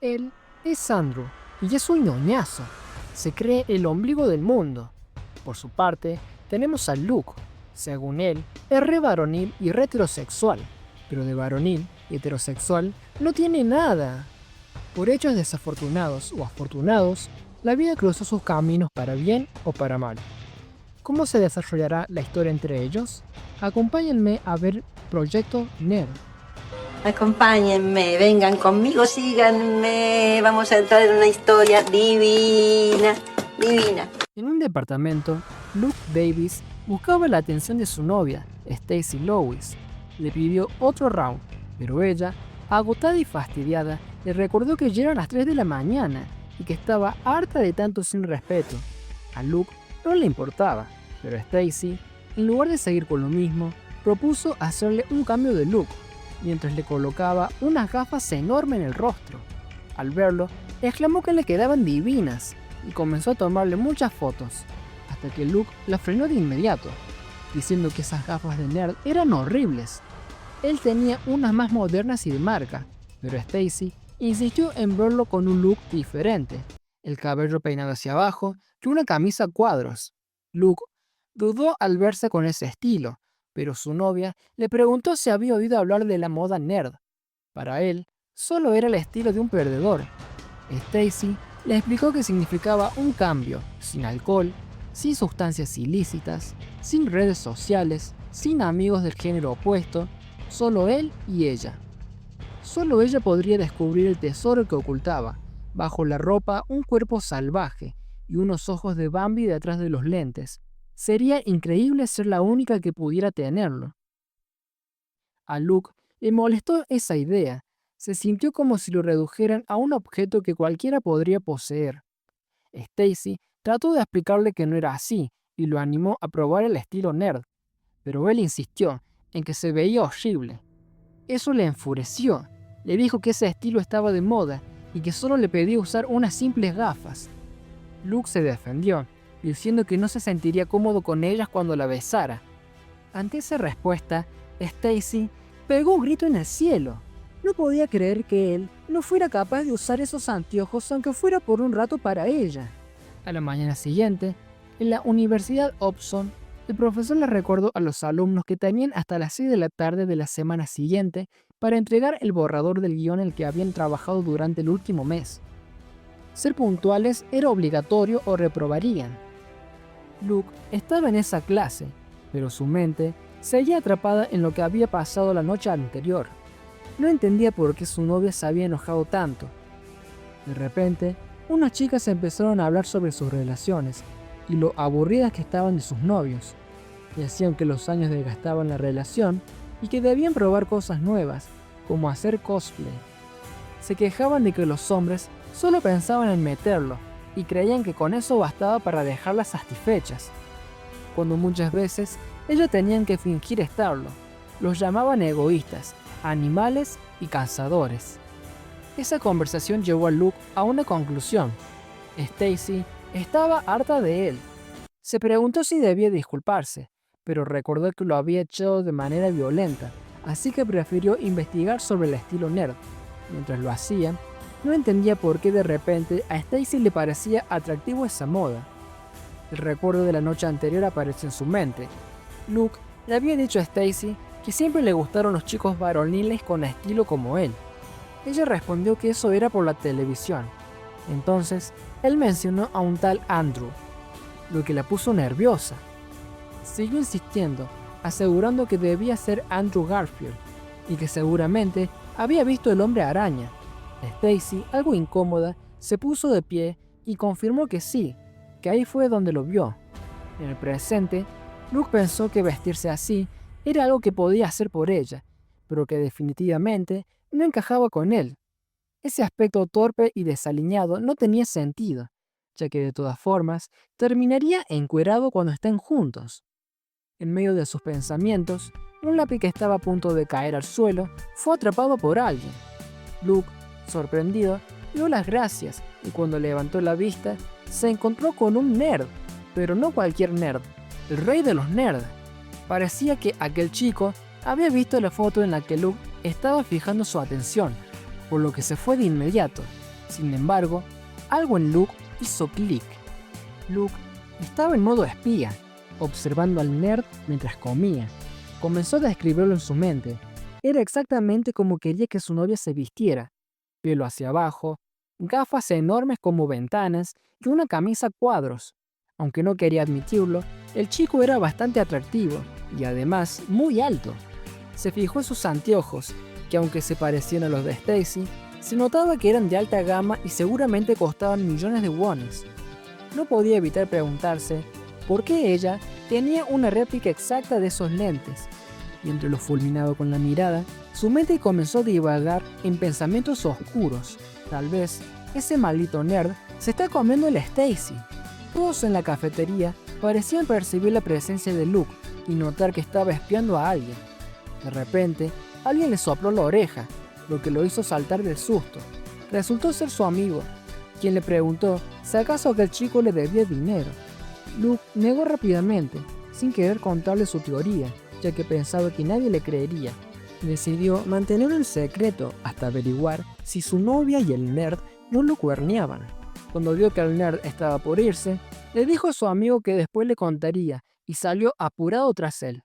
Él es Andrew y es un ñoñazo. Se cree el ombligo del mundo. Por su parte, tenemos a Luke. Según él, es re varonil y re heterosexual, pero de varonil y heterosexual no tiene nada. Por hechos desafortunados o afortunados, la vida cruzó sus caminos para bien o para mal. ¿Cómo se desarrollará la historia entre ellos? Acompáñenme a ver Proyecto Nerd. Acompáñenme, vengan conmigo, síganme. Vamos a entrar en una historia divina, divina. En un departamento, Luke Davis buscaba la atención de su novia, Stacy Lewis. Le pidió otro round, pero ella, agotada y fastidiada, le recordó que ya eran las 3 de la mañana y que estaba harta de tanto sin respeto. A Luke no le importaba, pero Stacy, en lugar de seguir con lo mismo, propuso hacerle un cambio de look, mientras le colocaba unas gafas enormes en el rostro. Al verlo, exclamó que le quedaban divinas y comenzó a tomarle muchas fotos, hasta que Luke la frenó de inmediato, diciendo que esas gafas de nerd eran horribles. Él tenía unas más modernas y de marca, pero Stacy insistió en verlo con un look diferente, el cabello peinado hacia abajo y una camisa a cuadros. Luke dudó al verse con ese estilo, pero su novia le preguntó si había oído hablar de la moda nerd. Para él, solo era el estilo de un perdedor. Stacy le explicó que significaba un cambio, sin alcohol, sin sustancias ilícitas, sin redes sociales, sin amigos del género opuesto, solo él y ella. Solo ella podría descubrir el tesoro que ocultaba, bajo la ropa un cuerpo salvaje y unos ojos de Bambi detrás de los lentes. Sería increíble ser la única que pudiera tenerlo. A Luke le molestó esa idea. Se sintió como si lo redujeran a un objeto que cualquiera podría poseer. Stacy trató de explicarle que no era así y lo animó a probar el estilo nerd, pero él insistió en que se veía horrible. Eso le enfureció. Le dijo que ese estilo estaba de moda y que solo le pedía usar unas simples gafas. Luke se defendió, diciendo que no se sentiría cómodo con ellas cuando la besara. Ante esa respuesta, Stacy pegó un grito en el cielo. No podía creer que él no fuera capaz de usar esos anteojos aunque fuera por un rato para ella. A la mañana siguiente, en la Universidad Hobson, el profesor le recordó a los alumnos que tenían hasta las 6 de la tarde de la semana siguiente para entregar el borrador del guión en el que habían trabajado durante el último mes. Ser puntuales era obligatorio o reprobarían. Luke estaba en esa clase, pero su mente seguía atrapada en lo que había pasado la noche anterior. No entendía por qué su novia se había enojado tanto. De repente, unas chicas empezaron a hablar sobre sus relaciones y lo aburridas que estaban de sus novios. Decían que los años desgastaban la relación y que debían probar cosas nuevas, como hacer cosplay. Se quejaban de que los hombres solo pensaban en meterlo y creían que con eso bastaba para dejarlas satisfechas, cuando muchas veces ellos tenían que fingir estarlo. Los llamaban egoístas, animales y cazadores. Esa conversación llevó a Luke a una conclusión. Stacy estaba harta de él. Se preguntó si debía disculparse, pero recordó que lo había hecho de manera violenta, así que prefirió investigar sobre el estilo nerd. Mientras lo hacía, no entendía por qué de repente a Stacy le parecía atractivo esa moda. El recuerdo de la noche anterior apareció en su mente. Luke le había dicho a Stacy que siempre le gustaron los chicos varoniles con estilo como él. Ella respondió que eso era por la televisión. Entonces, él mencionó a un tal Andrew, lo que la puso nerviosa. Siguió insistiendo, asegurando que debía ser Andrew Garfield, y que seguramente había visto el hombre araña. Stacy, algo incómoda, se puso de pie y confirmó que sí, que ahí fue donde lo vio. En el presente, Luke pensó que vestirse así era algo que podía hacer por ella, pero que definitivamente no encajaba con él. Ese aspecto torpe y desaliñado no tenía sentido, ya que de todas formas terminaría encuerado cuando estén juntos. En medio de sus pensamientos, un lápiz que estaba a punto de caer al suelo fue atrapado por alguien. Luke, sorprendido, dio las gracias y cuando levantó la vista, se encontró con un nerd, pero no cualquier nerd, el rey de los nerds. Parecía que aquel chico había visto la foto en la que Luke estaba fijando su atención, por lo que se fue de inmediato. Sin embargo, algo en Luke hizo clic. Luke estaba en modo espía, observando al nerd mientras comía. Comenzó a describirlo en su mente. Era exactamente como quería que su novia se vistiera: pelo hacia abajo, gafas enormes como ventanas y una camisa a cuadros. Aunque no quería admitirlo, el chico era bastante atractivo y además muy alto. Se fijó en sus anteojos, que aunque se parecían a los de Stacy, se notaba que eran de alta gama y seguramente costaban millones de wones. No podía evitar preguntarse por qué ella tenía una réplica exacta de esos lentes. Mientras lo fulminaba con la mirada, su mente comenzó a divagar en pensamientos oscuros. Tal vez ese maldito nerd se está comiendo el Stacy. Todos en la cafetería parecían percibir la presencia de Luke y notar que estaba espiando a alguien. De repente, alguien le sopló la oreja, lo que lo hizo saltar del susto. Resultó ser su amigo, quien le preguntó si acaso aquel chico le debía dinero. Luke negó rápidamente, sin querer contarle su teoría, ya que pensaba que nadie le creería. Decidió mantener el secreto hasta averiguar si su novia y el nerd no lo cuerneaban. Cuando vio que el nerd estaba por irse, le dijo a su amigo que después le contaría y salió apurado tras él.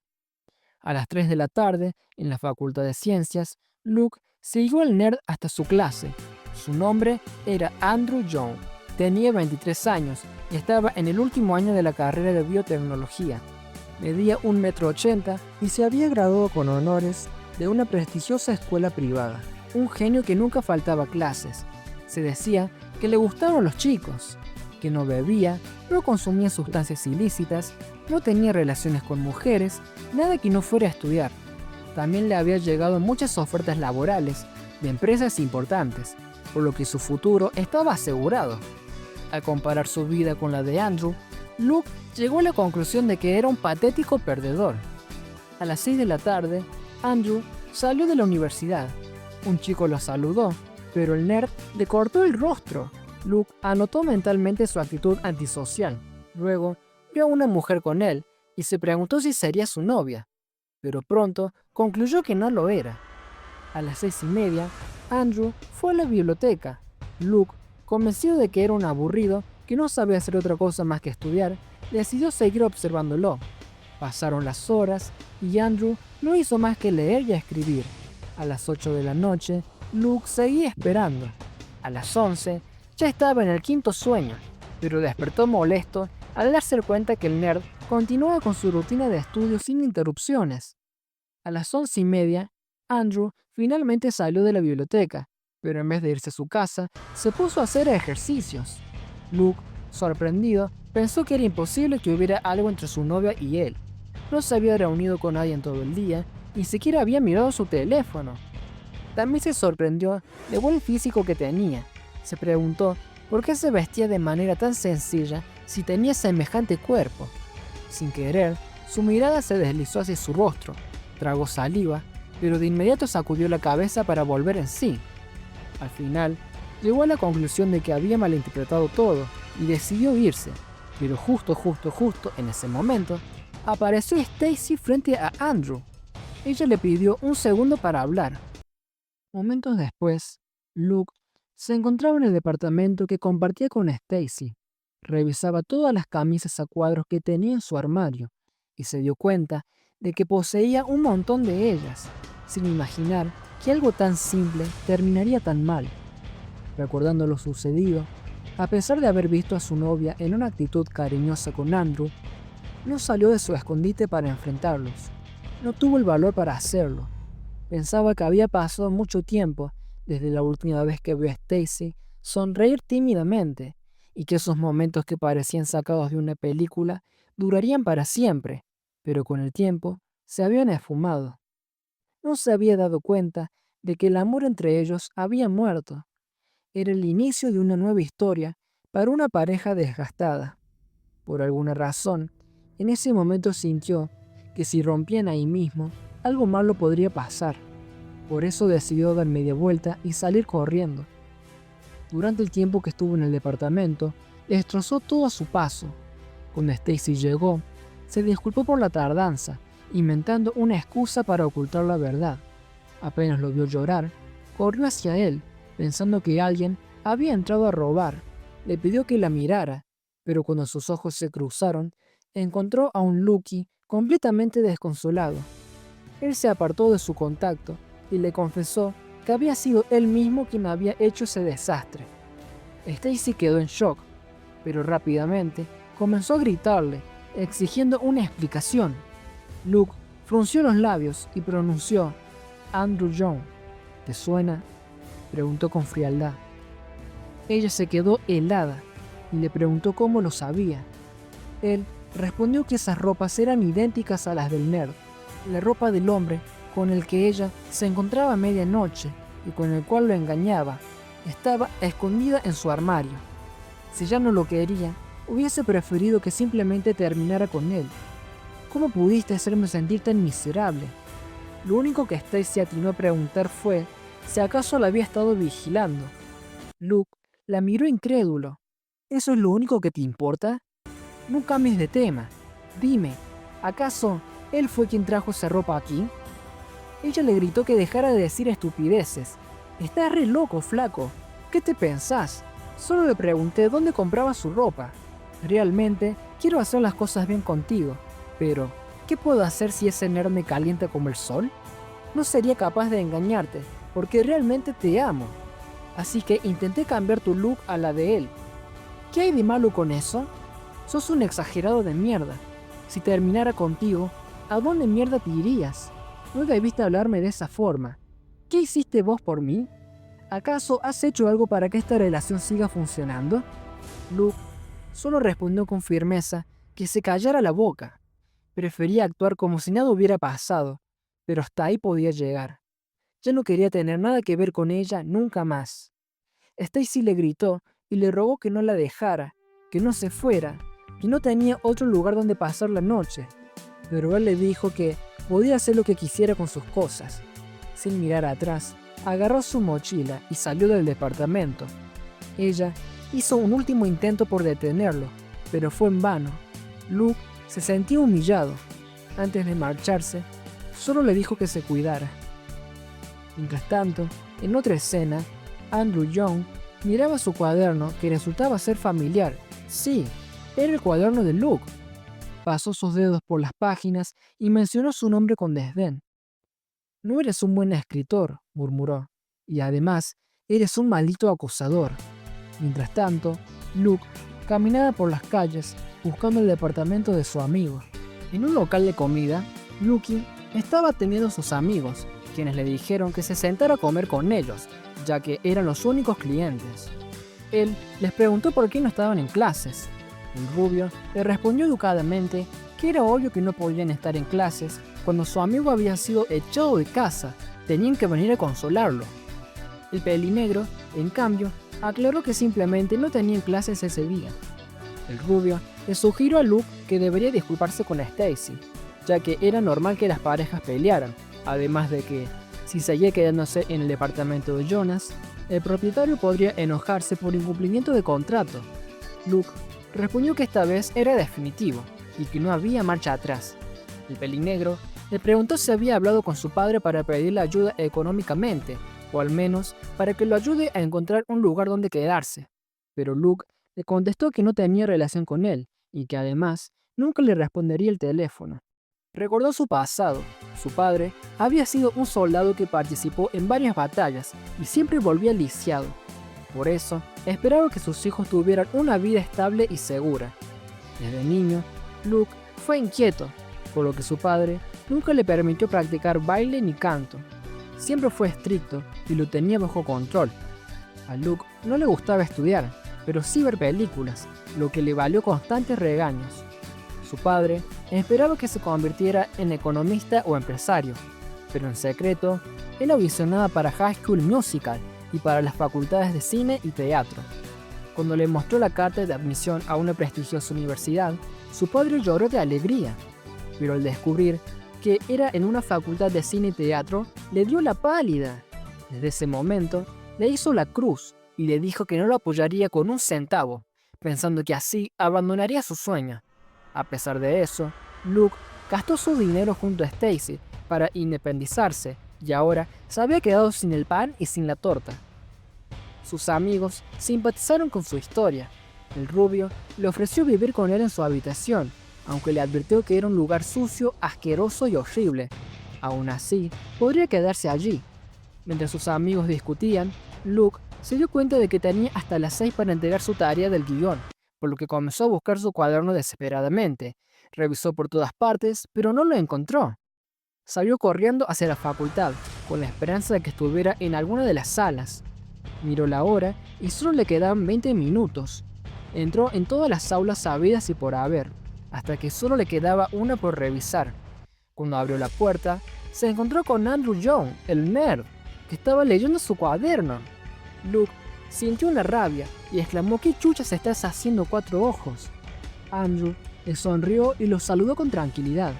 A las 3 de la tarde, en la Facultad de Ciencias, Luke siguió al nerd hasta su clase. Su nombre era Andrew Young. Tenía 23 años y estaba en el último año de la carrera de biotecnología. Medía 1,80 m y se había graduado con honores de una prestigiosa escuela privada. Un genio que nunca faltaba a clases. Se decía que le gustaban los chicos, que no bebía, no consumía sustancias ilícitas, no tenía relaciones con mujeres, nada que no fuera a estudiar. También le había llegado muchas ofertas laborales de empresas importantes, por lo que su futuro estaba asegurado. Al comparar su vida con la de Andrew, Luke llegó a la conclusión de que era un patético perdedor. A las 6 de la tarde, Andrew salió de la universidad. Un chico lo saludó, pero el nerd le cortó el rostro. Luke anotó mentalmente su actitud antisocial. Luego, vio a una mujer con él y se preguntó si sería su novia, pero pronto concluyó que no lo era. A las 6:30, Andrew fue a la biblioteca. Luke, convencido de que era un aburrido que no sabía hacer otra cosa más que estudiar, decidió seguir observándolo. Pasaron las horas y Andrew no hizo más que leer y escribir. A las 8 de la noche, Luke seguía esperando. A las 11, ya estaba en el quinto sueño, pero despertó molesto al darse cuenta que el nerd continuaba con su rutina de estudio sin interrupciones. A las 11:30, Andrew finalmente salió de la biblioteca, pero en vez de irse a su casa, se puso a hacer ejercicios. Luke, sorprendido, pensó que era imposible que hubiera algo entre su novia y él. No se había reunido con nadie en todo el día, ni siquiera había mirado su teléfono. También se sorprendió de buen físico que tenía. Se preguntó por qué se vestía de manera tan sencilla si tenía semejante cuerpo. Sin querer, su mirada se deslizó hacia su rostro. Tragó saliva, pero de inmediato sacudió la cabeza para volver en sí. Al final, llegó a la conclusión de que había malinterpretado todo y decidió irse. Pero justo en ese momento, apareció Stacy frente a Andrew. Ella le pidió un segundo para hablar. Momentos después, Luke se encontraba en el departamento que compartía con Stacy. Revisaba todas las camisas a cuadros que tenía en su armario y se dio cuenta de que poseía un montón de ellas, sin imaginar que algo tan simple terminaría tan mal. Recordando lo sucedido, a pesar de haber visto a su novia en una actitud cariñosa con Andrew, no salió de su escondite para enfrentarlos. No tuvo el valor para hacerlo. Pensaba que había pasado mucho tiempo desde la última vez que vio a Stacy sonreír tímidamente y que esos momentos que parecían sacados de una película durarían para siempre, pero con el tiempo se habían esfumado. No se había dado cuenta de que el amor entre ellos había muerto. Era el inicio de una nueva historia para una pareja desgastada. Por alguna razón, en ese momento sintió que si rompían ahí mismo, algo malo podría pasar. Por eso decidió dar media vuelta y salir corriendo. Durante el tiempo que estuvo en el departamento, destrozó todo a su paso. Cuando Stacy llegó, se disculpó por la tardanza, inventando una excusa para ocultar la verdad. Apenas lo vio llorar, corrió hacia él, pensando que alguien había entrado a robar. Le pidió que la mirara, pero cuando sus ojos se cruzaron, encontró a un Lucky completamente desconsolado. Él se apartó de su contacto y le confesó que había sido él mismo quien había hecho ese desastre. Stacy quedó en shock, pero rápidamente comenzó a gritarle, exigiendo una explicación. Luke frunció los labios y pronunció: Andrew Young. ¿Te suena?, preguntó con frialdad. Ella se quedó helada y le preguntó cómo lo sabía. Él respondió que esas ropas eran idénticas a las del nerd, la ropa del hombre con el que ella se encontraba a medianoche y con el cual lo engañaba. Estaba escondida en su armario. Si ya no lo quería, hubiese preferido que simplemente terminara con él. ¿Cómo pudiste hacerme sentir tan miserable? Lo único que Stacy atinó a preguntar fue si acaso la había estado vigilando. Luke la miró incrédulo. ¿Eso es lo único que te importa? No cambies de tema. Dime, ¿acaso él fue quien trajo esa ropa aquí? Ella le gritó que dejara de decir estupideces. Estás re loco, flaco. ¿Qué te pensás? Solo le pregunté dónde compraba su ropa. Realmente quiero hacer las cosas bien contigo, pero ¿qué puedo hacer si ese nerd me calienta como el sol? No sería capaz de engañarte, porque realmente te amo. Así que intenté cambiar tu look a la de él. ¿Qué hay de malo con eso? Sos un exagerado de mierda. Si terminara contigo, ¿a dónde mierda te irías? No debiste hablarme de esa forma. ¿Qué hiciste vos por mí? ¿Acaso has hecho algo para que esta relación siga funcionando? Luke solo respondió con firmeza que se callara la boca. Prefería actuar como si nada hubiera pasado, pero hasta ahí podía llegar. Ya no quería tener nada que ver con ella nunca más. Stacy le gritó y le rogó que no la dejara, que no se fuera, que no tenía otro lugar donde pasar la noche. Pero él le dijo que podía hacer lo que quisiera con sus cosas. Sin mirar atrás, agarró su mochila y salió del departamento. Ella hizo un último intento por detenerlo, pero fue en vano. Luke se sentía humillado. Antes de marcharse, solo le dijo que se cuidara. Mientras tanto, en otra escena, Andrew Young miraba su cuaderno que resultaba ser familiar. Sí, era el cuaderno de Luke. Pasó sus dedos por las páginas y mencionó su nombre con desdén. No eres un buen escritor, murmuró, y además eres un maldito acosador. Mientras tanto, Luke caminaba por las calles buscando el departamento de su amigo. En un local de comida, Lucky estaba atendiendo a sus amigos, quienes le dijeron que se sentara a comer con ellos, ya que eran los únicos clientes. Él les preguntó por qué no estaban en clases. El rubio le respondió educadamente que era obvio que no podían estar en clases cuando su amigo había sido echado de casa, tenían que venir a consolarlo. El pelinegro, en cambio, aclaró que simplemente no tenían clases ese día. El rubio le sugirió a Luke que debería disculparse con Stacy, ya que era normal que las parejas pelearan, además de que, si seguía quedándose en el departamento de Jonas, el propietario podría enojarse por incumplimiento de contrato. Luke respondió que esta vez era definitivo y que no había marcha atrás. El pelinegro le preguntó si había hablado con su padre para pedirle ayuda económicamente, o al menos para que lo ayude a encontrar un lugar donde quedarse. Pero Luke le contestó que no tenía relación con él y que además nunca le respondería el teléfono. Recordó su pasado. Su padre había sido un soldado que participó en varias batallas y siempre volvía lisiado. Por eso, esperaba que sus hijos tuvieran una vida estable y segura. Desde niño, Luke fue inquieto, por lo que su padre nunca le permitió practicar baile ni canto. Siempre fue estricto y lo tenía bajo control. A Luke no le gustaba estudiar, pero sí ver películas, lo que le valió constantes regaños. Su padre esperaba que se convirtiera en economista o empresario, pero en secreto, él audicionaba para High School Musical y para las facultades de cine y teatro. Cuando le mostró la carta de admisión a una prestigiosa universidad, su padre lloró de alegría, pero al descubrir que era en una facultad de cine y teatro, le dio la pálida. Desde ese momento, le hizo la cruz y le dijo que no lo apoyaría con un centavo, pensando que así abandonaría su sueño. A pesar de eso, Luke gastó su dinero junto a Stacy para independizarse y ahora se había quedado sin el pan y sin la torta. Sus amigos simpatizaron con su historia. El rubio le ofreció vivir con él en su habitación, aunque le advirtió que era un lugar sucio, asqueroso y horrible. Aún así, podría quedarse allí. Mientras sus amigos discutían, Luke se dio cuenta de que tenía hasta las 6 para entregar su tarea del guión, por lo que comenzó a buscar su cuaderno desesperadamente. Revisó por todas partes, pero no lo encontró. Salió corriendo hacia la facultad, con la esperanza de que estuviera en alguna de las salas. Miró la hora y solo le quedaban 20 minutos. Entró en todas las aulas habidas y por haber, hasta que solo le quedaba una por revisar. Cuando abrió la puerta, se encontró con Andrew Young, el nerd, que estaba leyendo su cuaderno. Luke sintió una rabia y exclamó: ¿Qué chuchas estás haciendo, Cuatro Ojos? Andrew le sonrió y lo saludó con tranquilidad.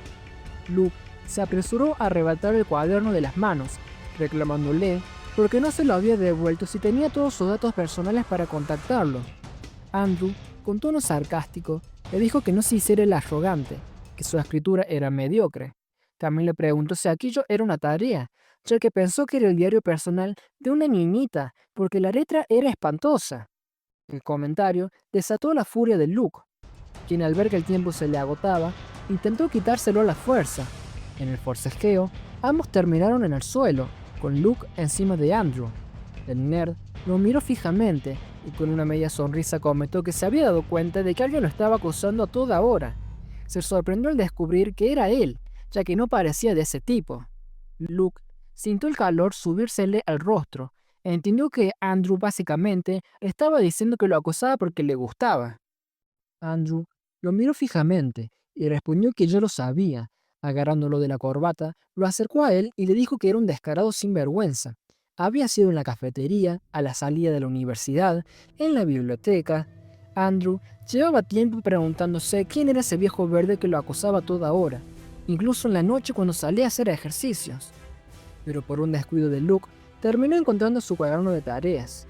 Luke se apresuró a arrebatar el cuaderno de las manos, reclamándole porque no se lo había devuelto si tenía todos sus datos personales para contactarlo. Andrew, con tono sarcástico, le dijo que no se hiciera el arrogante, que su escritura era mediocre. También le preguntó si aquello era una tarea, ya que pensó que era el diario personal de una niñita, porque la letra era espantosa. El comentario desató la furia de Luke, quien al ver que el tiempo se le agotaba, intentó quitárselo a la fuerza. En el forcejeo, ambos terminaron en el suelo, con Luke encima de Andrew. El nerd lo miró fijamente y con una media sonrisa comentó que se había dado cuenta de que alguien lo estaba acosando a toda hora. Se sorprendió al descubrir que era él, ya que no parecía de ese tipo. Luke sintió el calor subírsele al rostro e entendió que Andrew básicamente estaba diciendo que lo acosaba porque le gustaba. Andrew lo miró fijamente y respondió que ya lo sabía. Agarrándolo de la corbata, lo acercó a él y le dijo que era un descarado sinvergüenza. Había sido en la cafetería, a la salida de la universidad, en la biblioteca. Andrew llevaba tiempo preguntándose quién era ese viejo verde que lo acosaba a toda hora, incluso en la noche cuando salía a hacer ejercicios. Pero por un descuido de Luke, terminó encontrando su cuaderno de tareas.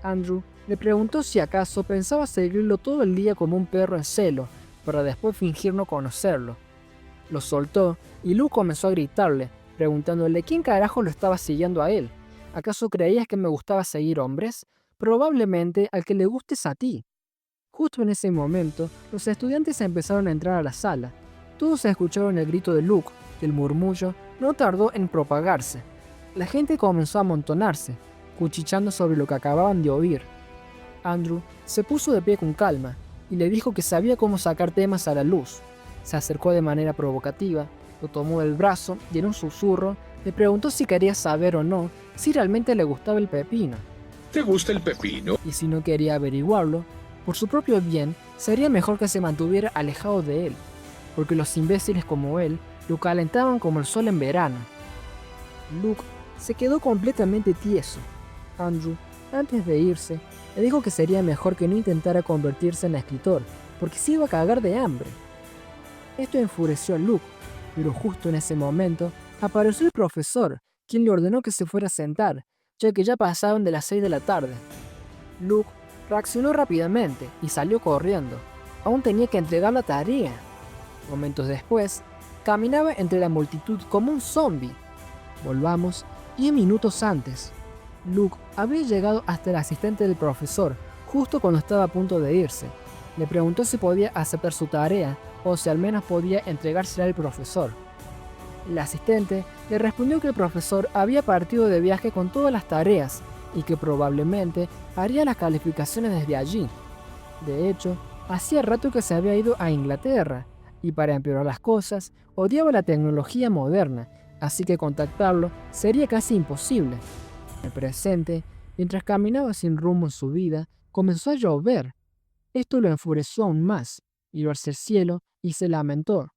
Andrew le preguntó si acaso pensaba seguirlo todo el día como un perro en celo, para después fingir no conocerlo. Lo soltó y Luke comenzó a gritarle, preguntándole quién carajo lo estaba siguiendo a él. ¿Acaso creías que me gustaba seguir hombres? Probablemente al que le gustes a ti. Justo en ese momento, los estudiantes empezaron a entrar a la sala. Todos escucharon el grito de Luke, y el murmullo no tardó en propagarse. La gente comenzó a amontonarse, cuchicheando sobre lo que acababan de oír. Andrew se puso de pie con calma y le dijo que sabía cómo sacar temas a la luz. Se acercó de manera provocativa, lo tomó del brazo y en un susurro le preguntó si quería saber o no si realmente le gustaba el pepino. ¿Te gusta el pepino? Y si no quería averiguarlo, por su propio bien, sería mejor que se mantuviera alejado de él, porque los imbéciles como él lo calentaban como el sol en verano. Luke se quedó completamente tieso. Andrew, antes de irse, le dijo que sería mejor que no intentara convertirse en escritor, porque se iba a cagar de hambre. Esto enfureció a Luke, pero justo en ese momento apareció el profesor, quien le ordenó que se fuera a sentar, ya que ya pasaban de las 6 de la tarde. Luke reaccionó rápidamente y salió corriendo. Aún tenía que entregar la tarea. Momentos después, caminaba entre la multitud como un zombie. Volvamos 10 minutos antes. Luke había llegado hasta el asistente del profesor, justo cuando estaba a punto de irse. Le preguntó si podía aceptar su tarea o si al menos podía entregársela al profesor. El asistente le respondió que el profesor había partido de viaje con todas las tareas y que probablemente haría las calificaciones desde allí. De hecho, hacía rato que se había ido a Inglaterra y para empeorar las cosas, odiaba la tecnología moderna, así que contactarlo sería casi imposible. En el presente, mientras caminaba sin rumbo en su vida, comenzó a llover. Esto lo enfureció aún más. Miró hacia el cielo y se lamentó.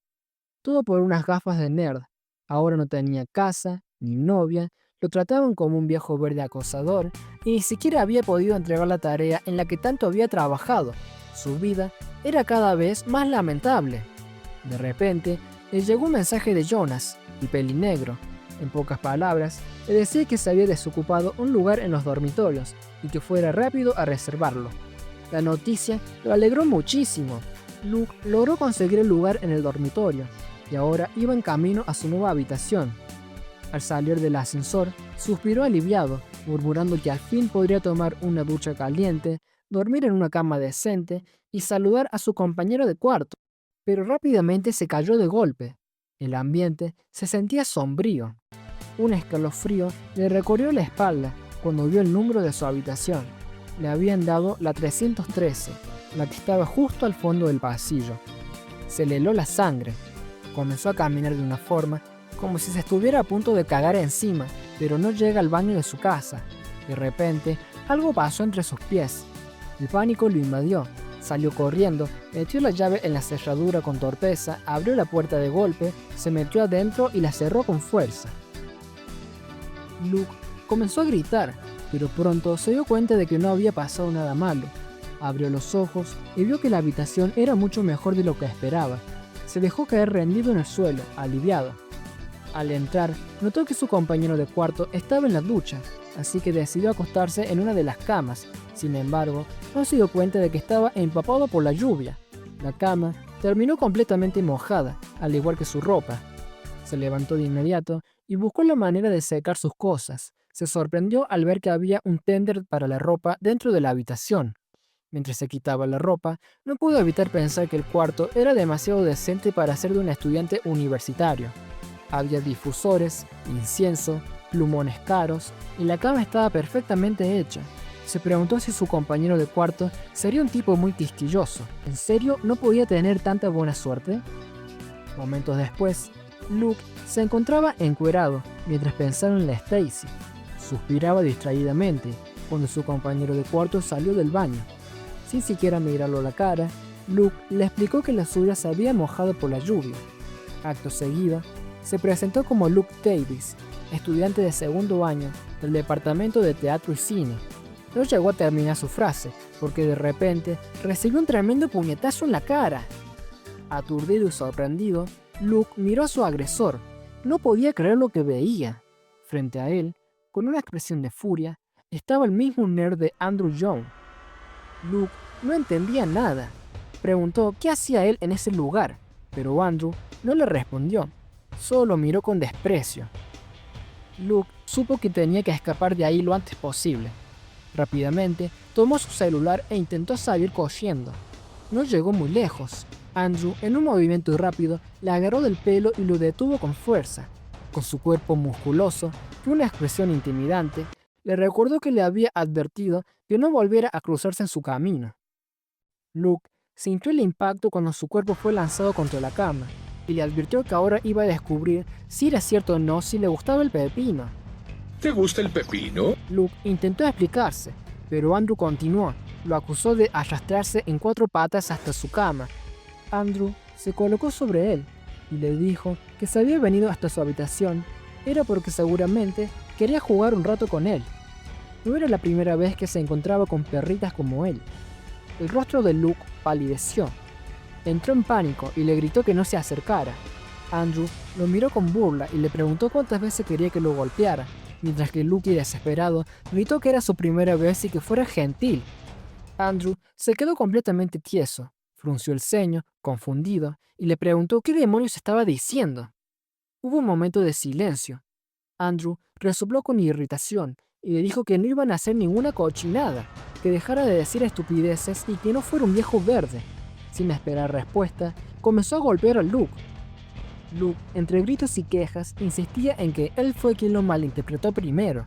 Todo por unas gafas de nerd. Ahora no tenía casa, ni novia, lo trataban como un viejo verde acosador y ni siquiera había podido entregar la tarea en la que tanto había trabajado. Su vida era cada vez más lamentable. De repente, le llegó un mensaje de Jonas, el pelinegro. En pocas palabras, le decía que se había desocupado un lugar en los dormitorios y que fuera rápido a reservarlo. La noticia lo alegró muchísimo. Luke logró conseguir el lugar en el dormitorio y ahora iba en camino a su nueva habitación. Al salir del ascensor, suspiró aliviado murmurando que al fin podría tomar una ducha caliente, dormir en una cama decente y saludar a su compañero de cuarto. Pero rápidamente se cayó de golpe. El ambiente se sentía sombrío. Un escalofrío le recorrió la espalda cuando vio el número de su habitación. Le habían dado la 313, la que estaba justo al fondo del pasillo. Se le heló la sangre. Comenzó a caminar de una forma como si se estuviera a punto de cagar encima, pero no llega al baño de su casa. De repente, algo pasó entre sus pies. El pánico lo invadió. Salió corriendo, metió la llave en la cerradura con torpeza, abrió la puerta de golpe, se metió adentro y la cerró con fuerza. Luke comenzó a gritar, pero pronto se dio cuenta de que no había pasado nada malo. Abrió los ojos y vio que la habitación era mucho mejor de lo que esperaba. Se dejó caer rendido en el suelo, aliviado. Al entrar, notó que su compañero de cuarto estaba en la ducha, así que decidió acostarse en una de las camas. Sin embargo, no se dio cuenta de que estaba empapado por la lluvia. La cama terminó completamente mojada, al igual que su ropa. Se levantó de inmediato y buscó la manera de secar sus cosas. Se sorprendió al ver que había un tender para la ropa dentro de la habitación. Mientras se quitaba la ropa, no pudo evitar pensar que el cuarto era demasiado decente para ser de un estudiante universitario. Había difusores, incienso, plumones caros y la cama estaba perfectamente hecha. Se preguntó si su compañero de cuarto sería un tipo muy quisquilloso. ¿En serio no podía tener tanta buena suerte? Momentos después, Luke se encontraba encuerado mientras pensaba en la Stacy. Suspiraba distraídamente cuando su compañero de cuarto salió del baño. Sin siquiera mirarlo a la cara, Luke le explicó que la suya se había mojado por la lluvia. Acto seguido, se presentó como Luke Davis, estudiante de segundo año del departamento de teatro y cine. No llegó a terminar su frase, porque de repente recibió un tremendo puñetazo en la cara. Aturdido y sorprendido, Luke miró a su agresor. No podía creer lo que veía. Frente a él, con una expresión de furia, estaba el mismo nerd de Andrew Young. Luke no entendía nada. Preguntó qué hacía él en ese lugar, pero Andrew no le respondió. Solo lo miró con desprecio. Luke supo que tenía que escapar de ahí lo antes posible. Rápidamente, tomó su celular e intentó salir corriendo. No llegó muy lejos. Andrew, en un movimiento rápido, le agarró del pelo y lo detuvo con fuerza. Con su cuerpo musculoso y una expresión intimidante, le recordó que le había advertido que no volviera a cruzarse en su camino. Luke sintió el impacto cuando su cuerpo fue lanzado contra la cama, y le advirtió que ahora iba a descubrir si era cierto o no si le gustaba el pepino. ¿Te gusta el pepino? Luke intentó explicarse, pero Andrew continuó. Lo acusó de arrastrarse en 4 patas hasta su cama. Andrew se colocó sobre él y le dijo que si había venido hasta su habitación era porque seguramente quería jugar un rato con él. No era la primera vez que se encontraba con perritas como él. El rostro de Luke palideció. Entró en pánico y le gritó que no se acercara. Andrew lo miró con burla y le preguntó cuántas veces quería que lo golpeara, mientras que Luke, desesperado, gritó que era su primera vez y que fuera gentil. Andrew se quedó completamente tieso, frunció el ceño, confundido, y le preguntó qué demonios estaba diciendo. Hubo un momento de silencio. Andrew resopló con irritación y le dijo que no iban a hacer ninguna cochinada, que dejara de decir estupideces y que no fuera un viejo verde. Sin esperar respuesta, comenzó a golpear a Luke. Luke, entre gritos y quejas, insistía en que él fue quien lo malinterpretó primero.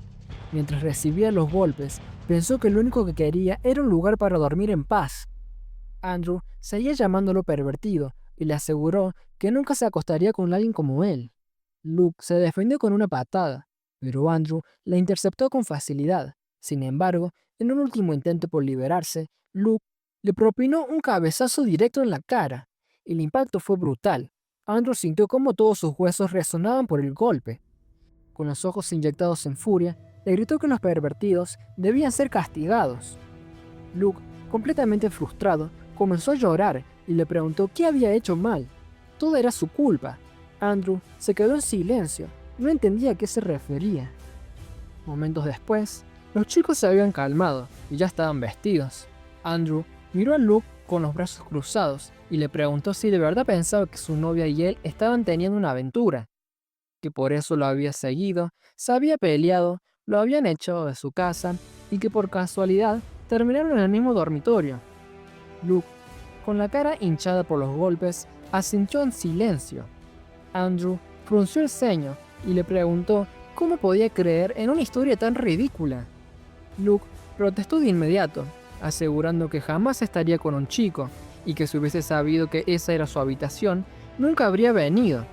Mientras recibía los golpes, pensó que lo único que quería era un lugar para dormir en paz. Andrew seguía llamándolo pervertido y le aseguró que nunca se acostaría con alguien como él. Luke se defendió con una patada, pero Andrew la interceptó con facilidad. Sin embargo, en un último intento por liberarse, Luke le propinó un cabezazo directo en la cara. El impacto fue brutal. Andrew sintió cómo todos sus huesos resonaban por el golpe. Con los ojos inyectados en furia, le gritó que los pervertidos debían ser castigados. Luke, completamente frustrado, comenzó a llorar y le preguntó qué había hecho mal. Todo era su culpa. Andrew se quedó en silencio. No entendía a qué se refería. Momentos después, los chicos se habían calmado y ya estaban vestidos. Andrew miró a Luke con los brazos cruzados y le preguntó si de verdad pensaba que su novia y él estaban teniendo una aventura, que por eso lo había seguido, se había peleado, lo habían echado de su casa y que por casualidad terminaron en el mismo dormitorio. Luke, con la cara hinchada por los golpes, asintió en silencio. Andrew frunció el ceño y le preguntó cómo podía creer en una historia tan ridícula. Luke protestó de inmediato, asegurando que jamás estaría con un chico y que si hubiese sabido que esa era su habitación, nunca habría venido.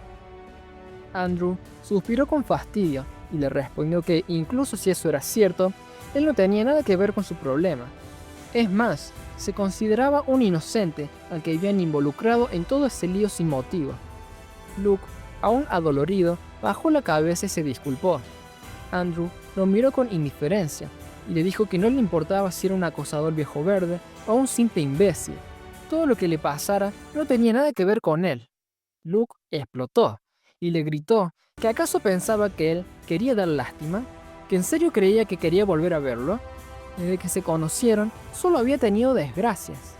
Andrew suspiró con fastidio y le respondió que incluso si eso era cierto, él no tenía nada que ver con su problema. Es más, se consideraba un inocente al que habían involucrado en todo ese lío sin motivo. Luke, aún adolorido, bajó la cabeza y se disculpó. Andrew lo miró con indiferencia y le dijo que no le importaba si era un acosador viejo verde o un simple imbécil. Todo lo que le pasara no tenía nada que ver con él. Luke explotó y le gritó que acaso pensaba que él quería dar lástima, que en serio creía que quería volver a verlo. Desde que se conocieron, solo había tenido desgracias.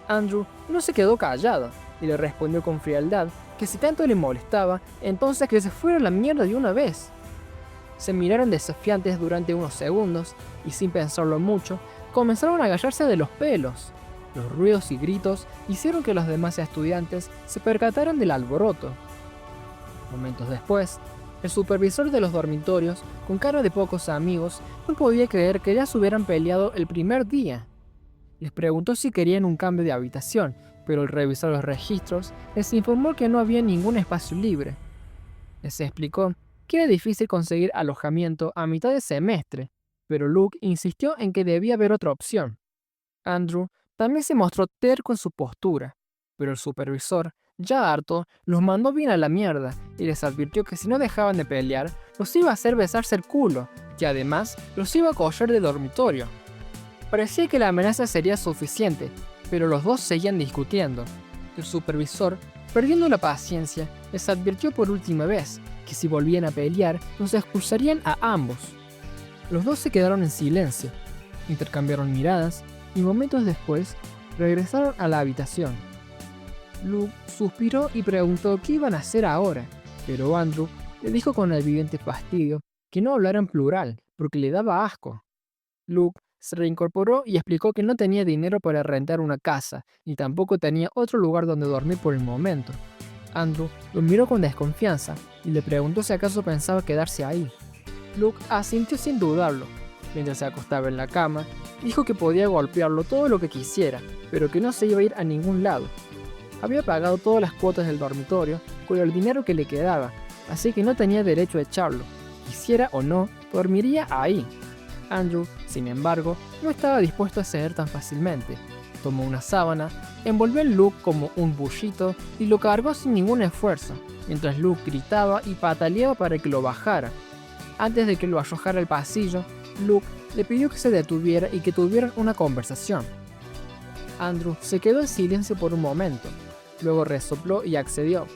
Andrew no se quedó callado y le respondió con frialdad que si tanto le molestaba, entonces que se fuera a la mierda de una vez. Se miraron desafiantes durante unos segundos y sin pensarlo mucho, comenzaron a agarrarse de los pelos. Los ruidos y gritos hicieron que los demás estudiantes se percataran del alboroto. Momentos después, el supervisor de los dormitorios, con cara de pocos amigos, no podía creer que ya se hubieran peleado el primer día. Les preguntó si querían un cambio de habitación, pero al revisar los registros, les informó que no había ningún espacio libre. Les explicó que era difícil conseguir alojamiento a mitad de semestre, pero Luke insistió en que debía haber otra opción. Andrew también se mostró terco en su postura, pero el supervisor, ya harto, los mandó bien a la mierda y les advirtió que si no dejaban de pelear, los iba a hacer besarse el culo y además los iba a correr del dormitorio. Parecía que la amenaza sería suficiente, pero los dos seguían discutiendo. El supervisor, perdiendo la paciencia, les advirtió por última vez que si volvían a pelear, los expulsarían a ambos. Los dos se quedaron en silencio, intercambiaron miradas y momentos después regresaron a la habitación. Luke suspiró y preguntó qué iban a hacer ahora, pero Andrew le dijo con evidente fastidio que no hablara en plural porque le daba asco. Luke se reincorporó y explicó que no tenía dinero para rentar una casa, ni tampoco tenía otro lugar donde dormir por el momento. Andrew lo miró con desconfianza y le preguntó si acaso pensaba quedarse ahí. Luke asintió sin dudarlo. Mientras se acostaba en la cama, dijo que podía golpearlo todo lo que quisiera, pero que no se iba a ir a ningún lado. Había pagado todas las cuotas del dormitorio con el dinero que le quedaba, así que no tenía derecho a echarlo. Quisiera o no, dormiría ahí. Andrew, sin embargo, no estaba dispuesto a ceder tan fácilmente. Tomó una sábana, envolvió a Luke como un bullito y lo cargó sin ningún esfuerzo, mientras Luke gritaba y pataleaba para que lo bajara. Antes de que lo arrojara al pasillo, Luke le pidió que se detuviera y que tuvieran una conversación. Andrew se quedó en silencio por un momento, luego resopló y accedió,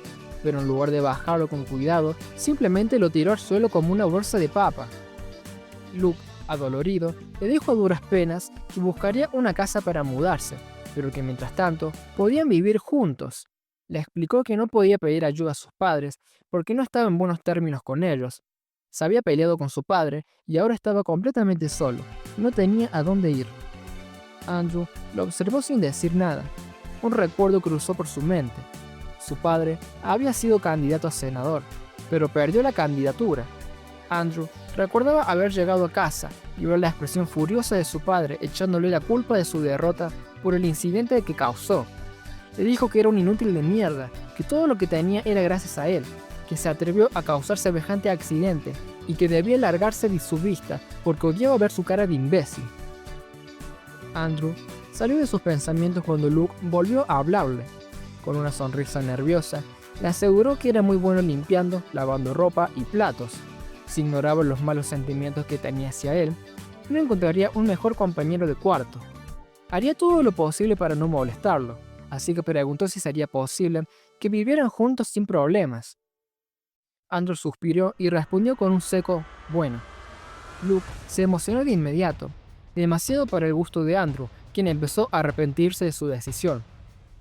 pero en lugar de bajarlo con cuidado, simplemente lo tiró al suelo como una bolsa de papa. Luke, adolorido, le dijo a duras penas que buscaría una casa para mudarse, pero que mientras tanto podían vivir juntos. Le explicó que no podía pedir ayuda a sus padres porque no estaba en buenos términos con ellos. Se había peleado con su padre y ahora estaba completamente solo, no tenía a dónde ir. Andrew lo observó sin decir nada. Un recuerdo cruzó por su mente. Su padre había sido candidato a senador, pero perdió la candidatura. Andrew recordaba haber llegado a casa y ver la expresión furiosa de su padre echándole la culpa de su derrota por el incidente que causó. Le dijo que era un inútil de mierda, que todo lo que tenía era gracias a él, que se atrevió a causar semejante accidente y que debía largarse de su vista porque odiaba ver su cara de imbécil. Andrew salió de sus pensamientos cuando Luke volvió a hablarle. Con una sonrisa nerviosa, le aseguró que era muy bueno limpiando, lavando ropa y platos. Si ignoraba los malos sentimientos que tenía hacia él, no encontraría un mejor compañero de cuarto. Haría todo lo posible para no molestarlo, así que preguntó si sería posible que vivieran juntos sin problemas. Andrew suspiró y respondió con un seco «bueno». Luke se emocionó de inmediato, demasiado para el gusto de Andrew, quien empezó a arrepentirse de su decisión.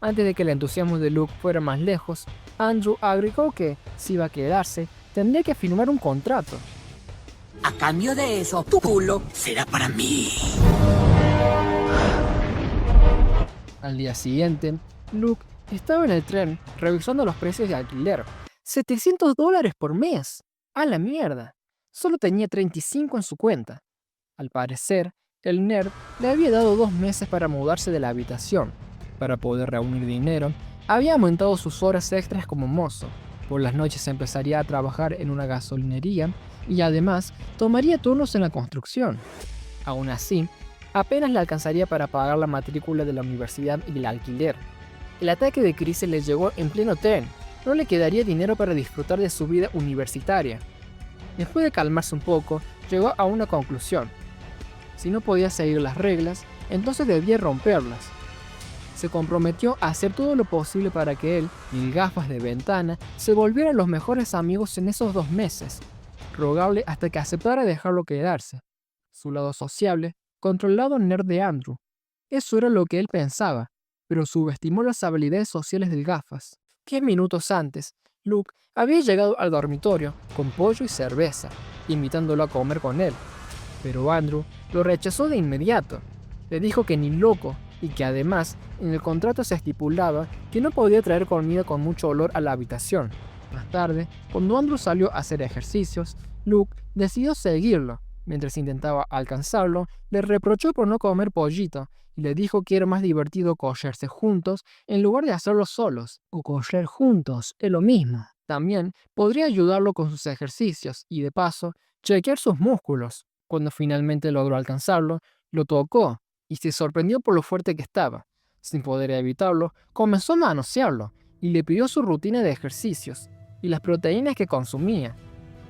Antes de que el entusiasmo de Luke fuera más lejos, Andrew agregó que, si iba a quedarse, tendría que firmar un contrato. A cambio de eso, tu culo será para mí. Al día siguiente, Luke estaba en el tren revisando los precios de alquiler. $700 por mes. ¡A la mierda! Solo tenía 35 en su cuenta. Al parecer, el nerd le había dado 2 meses para mudarse de la habitación. Para poder reunir dinero, había aumentado sus horas extras como mozo. Por las noches empezaría a trabajar en una gasolinería y además tomaría turnos en la construcción. Aún así, apenas le alcanzaría para pagar la matrícula de la universidad y el alquiler. El ataque de crisis le llegó en pleno tren. No le quedaría dinero para disfrutar de su vida universitaria. Después de calmarse un poco, llegó a una conclusión. Si no podía seguir las reglas, entonces debía romperlas. Se comprometió a hacer todo lo posible para que él y el gafas de ventana se volvieran los mejores amigos en esos 2 meses, rogable hasta que aceptara dejarlo quedarse. Su lado sociable contra el lado nerd de Andrew. Eso era lo que él pensaba, pero subestimó las habilidades sociales del gafas. 10 minutos antes, Luke había llegado al dormitorio con pollo y cerveza, invitándolo a comer con él. Pero Andrew lo rechazó de inmediato. Le dijo que ni loco y que además en el contrato se estipulaba que no podía traer comida con mucho olor a la habitación. Más tarde, cuando Andrew salió a hacer ejercicios, Luke decidió seguirlo. Mientras intentaba alcanzarlo, le reprochó por no comer pollito y le dijo que era más divertido cogerse juntos en lugar de hacerlo solos. O coger juntos, es lo mismo. También podría ayudarlo con sus ejercicios y de paso, chequear sus músculos. Cuando finalmente logró alcanzarlo, lo tocó y se sorprendió por lo fuerte que estaba. Sin poder evitarlo, comenzó a manosearlo y le pidió su rutina de ejercicios y las proteínas que consumía.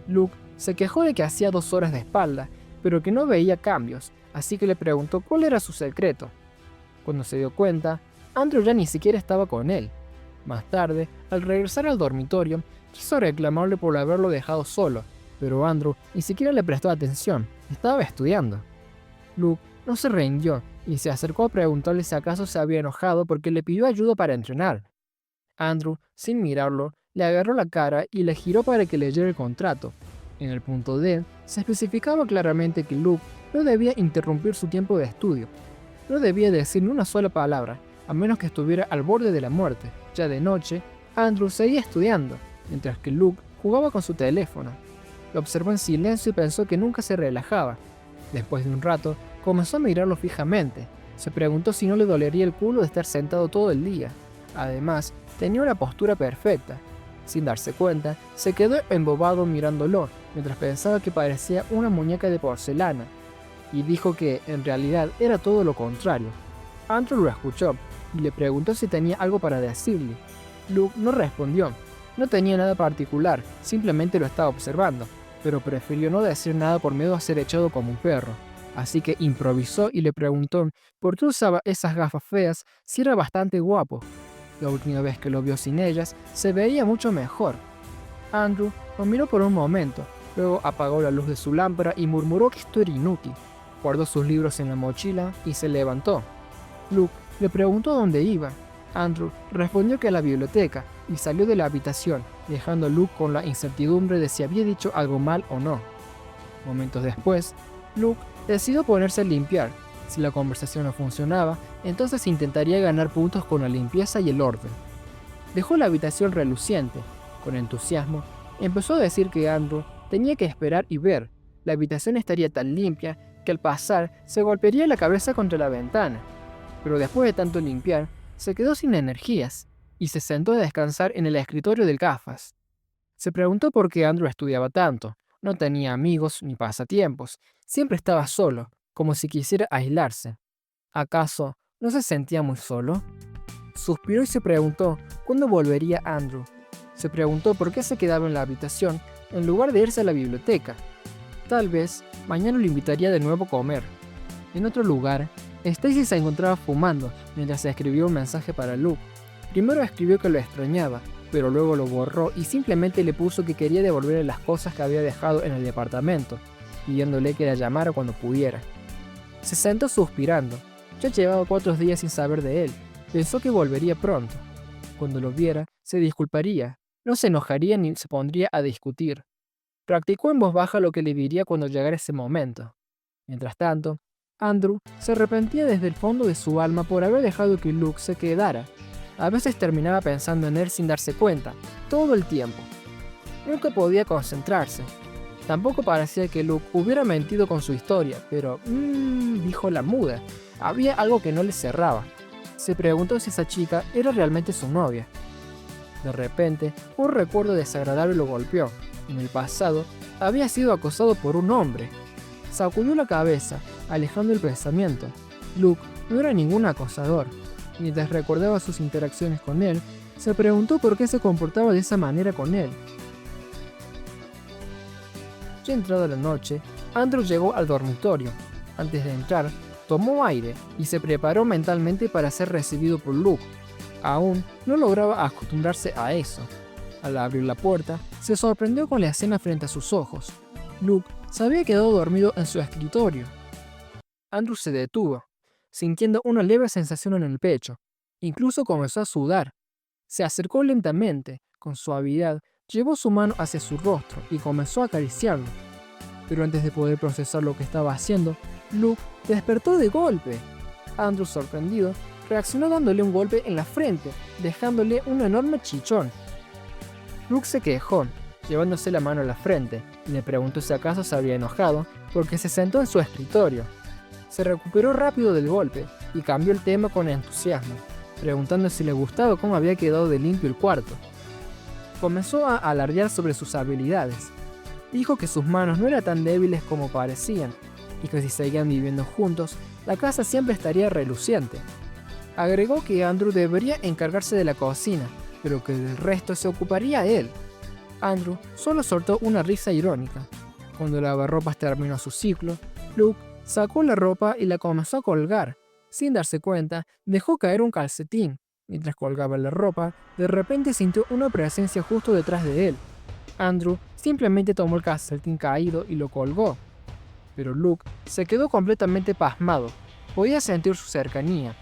Luke se quejó de que hacía 2 horas de espalda, pero que no veía cambios, así que le preguntó cuál era su secreto. Cuando se dio cuenta, Andrew ya ni siquiera estaba con él. Más tarde, al regresar al dormitorio, quiso reclamarle por haberlo dejado solo, pero Andrew ni siquiera le prestó atención, estaba estudiando. Luke no se rindió y se acercó a preguntarle si acaso se había enojado porque le pidió ayuda para entrenar. Andrew, sin mirarlo, le agarró la cara y le giró para que leyera el contrato. En el punto D, se especificaba claramente que Luke no debía interrumpir su tiempo de estudio. No debía decir ni una sola palabra, a menos que estuviera al borde de la muerte. Ya de noche, Andrew seguía estudiando, mientras que Luke jugaba con su teléfono. Lo observó en silencio y pensó que nunca se relajaba. Después de un rato, comenzó a mirarlo fijamente. Se preguntó si no le dolería el culo de estar sentado todo el día. Además, tenía una postura perfecta. Sin darse cuenta, se quedó embobado mirándolo, mientras pensaba que parecía una muñeca de porcelana, y dijo que, en realidad, era todo lo contrario. Andrew lo escuchó, y le preguntó si tenía algo para decirle. Luke no respondió. No tenía nada particular, simplemente lo estaba observando, pero prefirió no decir nada por miedo a ser echado como un perro. Así que improvisó y le preguntó por qué usaba esas gafas feas si era bastante guapo. La última vez que lo vio sin ellas, se veía mucho mejor. Andrew lo miró por un momento, luego apagó la luz de su lámpara y murmuró que esto era inútil. Guardó sus libros en la mochila y se levantó. Luke le preguntó dónde iba. Andrew respondió que a la biblioteca y salió de la habitación, dejando a Luke con la incertidumbre de si había dicho algo mal o no. Momentos después, Luke decidió ponerse a limpiar. Si la conversación no funcionaba, entonces intentaría ganar puntos con la limpieza y el orden. Dejó la habitación reluciente. Con entusiasmo, empezó a decir que Andrew tenía que esperar y ver. La habitación estaría tan limpia que al pasar se golpearía la cabeza contra la ventana. Pero después de tanto limpiar, se quedó sin energías y se sentó a descansar en el escritorio del gafas. Se preguntó por qué Andrew estudiaba tanto. No tenía amigos ni pasatiempos. Siempre estaba solo, como si quisiera aislarse. ¿Acaso no se sentía muy solo? Suspiró y se preguntó cuándo volvería Andrew. Se preguntó por qué se quedaba en la habitación en lugar de irse a la biblioteca. Tal vez mañana lo invitaría de nuevo a comer. En otro lugar, Stacy se encontraba fumando mientras escribió un mensaje para Luke. Primero escribió que lo extrañaba, pero luego lo borró y simplemente le puso que quería devolverle las cosas que había dejado en el departamento, pidiéndole que la llamara cuando pudiera. Se sentó suspirando. Ya llevaba 4 días sin saber de él. Pensó que volvería pronto. Cuando lo viera, se disculparía. No se enojaría ni se pondría a discutir. Practicó en voz baja lo que le diría cuando llegara ese momento. Mientras tanto, Andrew se arrepentía desde el fondo de su alma por haber dejado que Luke se quedara. A veces terminaba pensando en él sin darse cuenta, todo el tiempo. Nunca podía concentrarse. Tampoco parecía que Luke hubiera mentido con su historia, pero dijo la muda. Había algo que no le cerraba. Se preguntó si esa chica era realmente su novia. De repente, un recuerdo desagradable lo golpeó. En el pasado, había sido acosado por un hombre. Sacudió la cabeza, alejando el pensamiento. Luke no era ningún acosador. Mientras recordaba sus interacciones con él, se preguntó por qué se comportaba de esa manera con él. Ya entrada la noche, Andrew llegó al dormitorio. Antes de entrar, tomó aire y se preparó mentalmente para ser recibido por Luke. Aún no lograba acostumbrarse a eso. Al abrir la puerta, se sorprendió con la escena frente a sus ojos. Luke se había quedado dormido en su escritorio. Andrew se detuvo, sintiendo una leve sensación en el pecho. Incluso comenzó a sudar. Se acercó lentamente, con suavidad, llevó su mano hacia su rostro y comenzó a acariciarlo. Pero antes de poder procesar lo que estaba haciendo, Luke despertó de golpe. Andrew, sorprendido, reaccionó dándole un golpe en la frente, dejándole un enorme chichón. Luke se quejó, llevándose la mano a la frente, y le preguntó si acaso se había enojado porque se sentó en su escritorio. Se recuperó rápido del golpe y cambió el tema con entusiasmo, preguntando si le gustaba cómo había quedado de limpio el cuarto. Comenzó a alardear sobre sus habilidades. Dijo que sus manos no eran tan débiles como parecían, y que si seguían viviendo juntos, la casa siempre estaría reluciente. Agregó que Andrew debería encargarse de la cocina, pero que del resto se ocuparía él. Andrew solo soltó una risa irónica. Cuando el lavarropas terminó su ciclo, Luke sacó la ropa y la comenzó a colgar. Sin darse cuenta, dejó caer un calcetín. Mientras colgaba la ropa, de repente sintió una presencia justo detrás de él. Andrew simplemente tomó el calcetín caído y lo colgó. Pero Luke se quedó completamente pasmado. Podía sentir su cercanía.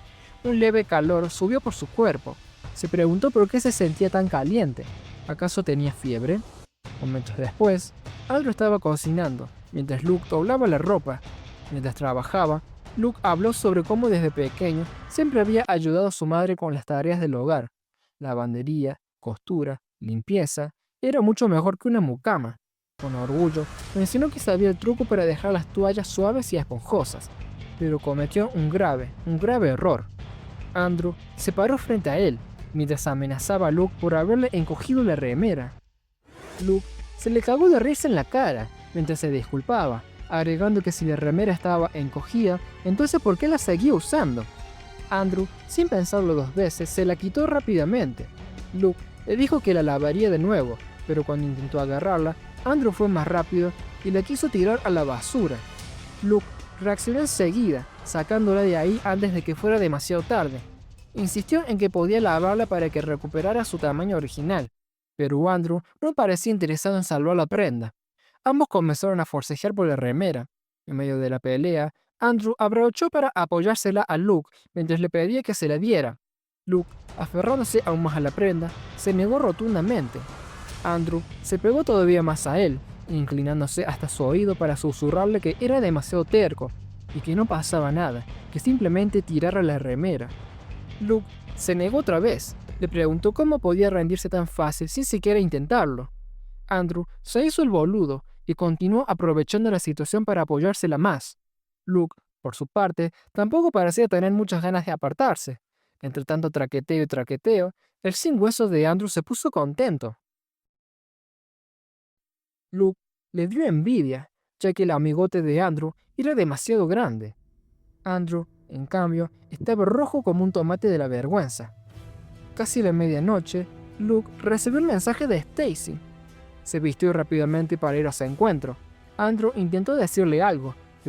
Un leve calor subió por su cuerpo. Se preguntó por qué se sentía tan caliente. ¿Acaso tenía fiebre? Momentos después, Andrew estaba cocinando, mientras Luke doblaba la ropa. Mientras trabajaba, Luke habló sobre cómo desde pequeño siempre había ayudado a su madre con las tareas del hogar. Lavandería, costura, limpieza. Era mucho mejor que una mucama. Con orgullo, mencionó que sabía el truco para dejar las toallas suaves y esponjosas, pero cometió un grave error. Andrew se paró frente a él, mientras amenazaba a Luke por haberle encogido la remera. Luke se le cagó de risa en la cara, mientras se disculpaba, agregando que si la remera estaba encogida, entonces ¿por qué la seguía usando? Andrew, sin pensarlo dos veces, se la quitó rápidamente. Luke le dijo que la lavaría de nuevo, pero cuando intentó agarrarla, Andrew fue más rápido y la quiso tirar a la basura. Luke reaccionó enseguida, sacándola de ahí antes de que fuera demasiado tarde. Insistió en que podía lavarla para que recuperara su tamaño original, pero Andrew no parecía interesado en salvar la prenda. Ambos comenzaron a forcejear por la remera. En medio de la pelea, Andrew aprovechó para apoyársela a Luke mientras le pedía que se la diera. Luke, aferrándose aún más a la prenda, se negó rotundamente. Andrew se pegó todavía más a él, inclinándose hasta su oído para susurrarle que era demasiado terco y que no pasaba nada, que simplemente tirara la remera. Luke se negó otra vez. Le preguntó cómo podía rendirse tan fácil sin siquiera intentarlo. Andrew se hizo el boludo y continuó aprovechando la situación para apoyársela más. Luke, por su parte, tampoco parecía tener muchas ganas de apartarse. Entre tanto traqueteo y traqueteo, el sin hueso de Andrew se puso contento. Luke le dio envidia, ya que el amigote de Andrew era demasiado grande. Andrew, en cambio, estaba rojo como un tomate de la vergüenza. Casi a la medianoche, Luke recibió un mensaje de Stacy. Se vistió rápidamente para ir a su encuentro. Andrew intentó decirle algo,